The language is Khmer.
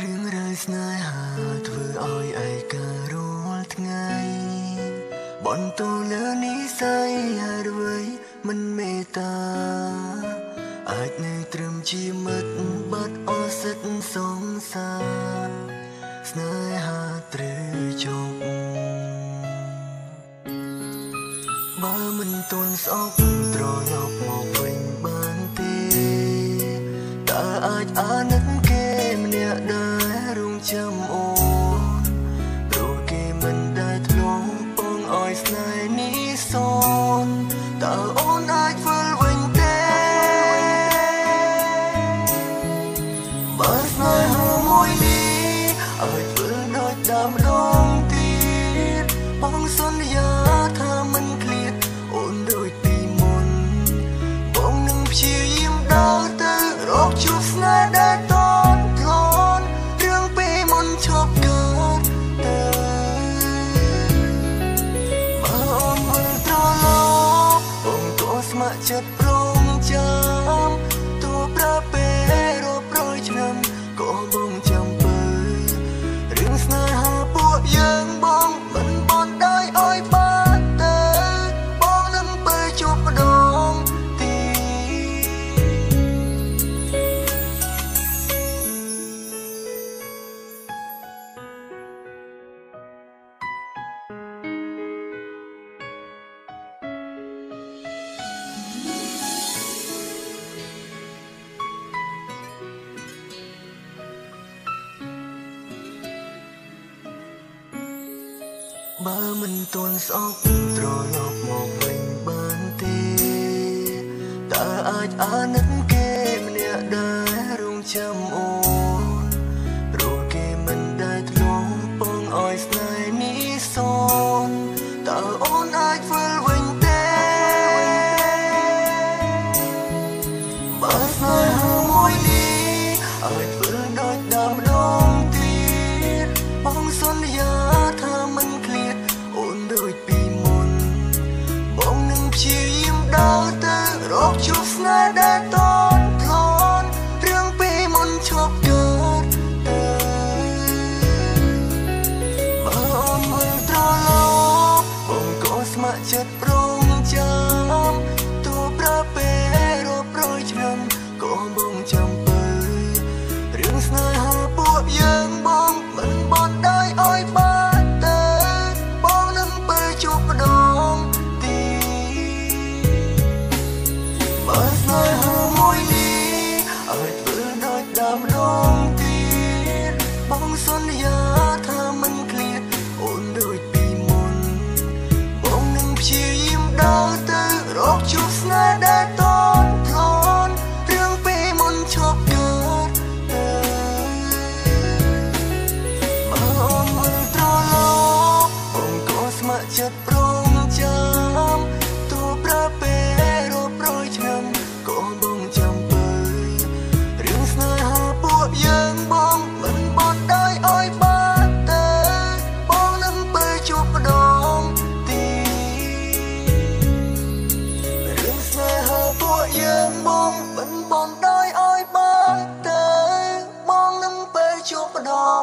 រឿងរ៉ាវស្នេហាធ្វើឲ្យឯការាល់ថ្ងៃបន្ទោលើនិស័យហើយអ្វីមិនមេត្តាអាចនៅត្រឹមជាមិត្តបាត់អស់សិទ្ធសងសារស្នេហាត្រូវចប់បើមិនទាន់ស្អប់ត្រឡប់មកវិញបានទេតើអាចអាណិតគេម្នាក់ដែររងចាំអូនព្រោះគេមិនដែលធ្លាប់បងឲ្យស្នេហ៍នេះសូន្យតើអូនអាចវិលវិញទេបើស្នេហាមួយនេះអាចវិលដូចដើមម្ដងទៀតបងសន្យាថាមិនឃ្លាតអូនដូចពីមុនបងនឹងព្យាយាមដើរទៅរកជួបស្នេហ៍ដែលតន់ធ្លាន់រឿងពីមុនឈប់កើតទៅបើអូនវិលត្រឡប់បងក៏ស្ម័គ្រចិត្តព្រមចាំទោះប្រើពេលរាប់រយឆ្នាំក៏បងចាំបើរឿងស្នេហាពួកយើងបងមិនបន់ដៃឲ្យបានទៅបងនឹងទៅជួបម្ដងបើមិនទាន់ស្អប់ត្រឡប់មកវិញបានទេតើអាចអាណិតគេម្នាក់ដែររងចាំអូនព្រោះគេមិនដែលធ្លាប់បងឲ្យស្នេហ៍នេះសូន្យតើអូនអាចវិលវិញទេបើស្នេហាមួយនេះអាចវិលដូចដើមម្ដងទៀតបងសន្យាថាមិនឃ្លាតអូនដូចពីមុនបងនឹងព្យាយាមដើរទៅរកជួបស្នេហ៍ដែលតន់ធ្លាន់រឿងពីមុនឈប់កើតទៅបើអូនវិលត្រឡប់បងក៏ស្ម័គ្រចិត្តព្រមចាំទោះប្រើពេលរាប់រយឆ្នាំក៏បងចាំបើរឿងស្នេហាពួកយើងបងមិនបន់ដៃឲ្យបានទៅបងនឹងទៅជួបម្ដងទៀតបើស្នេហាមួយនេះអាចវិលដូចដើមម្ដងទៀតបងសន្យាថាមិនឃ្លាតអូនដូចពីមុនបងនឹងព្យាយាមដើរទៅរកជួបស្នេហ៍ដែលតន់ធ្លាន់រឿងពីមុនឈប់កើតទៅបើអូនវិលត្រឡប់បងក៏ស្ម័គ្រចិត្តព្រមចាំទោះប្រើពេលរាប់រយឆ្នាំក៏បងចាំបើរឿងស្នេហាពួកយើងបងមិនបន់ដៃឲ្យបានទៅបងនឹងទៅជួបម្ដងទៀតរឿងស្នេហាពួកយើងបងមិនបន់ដៃឲ្យបានទៅបងនឹងទៅជួបម្ដង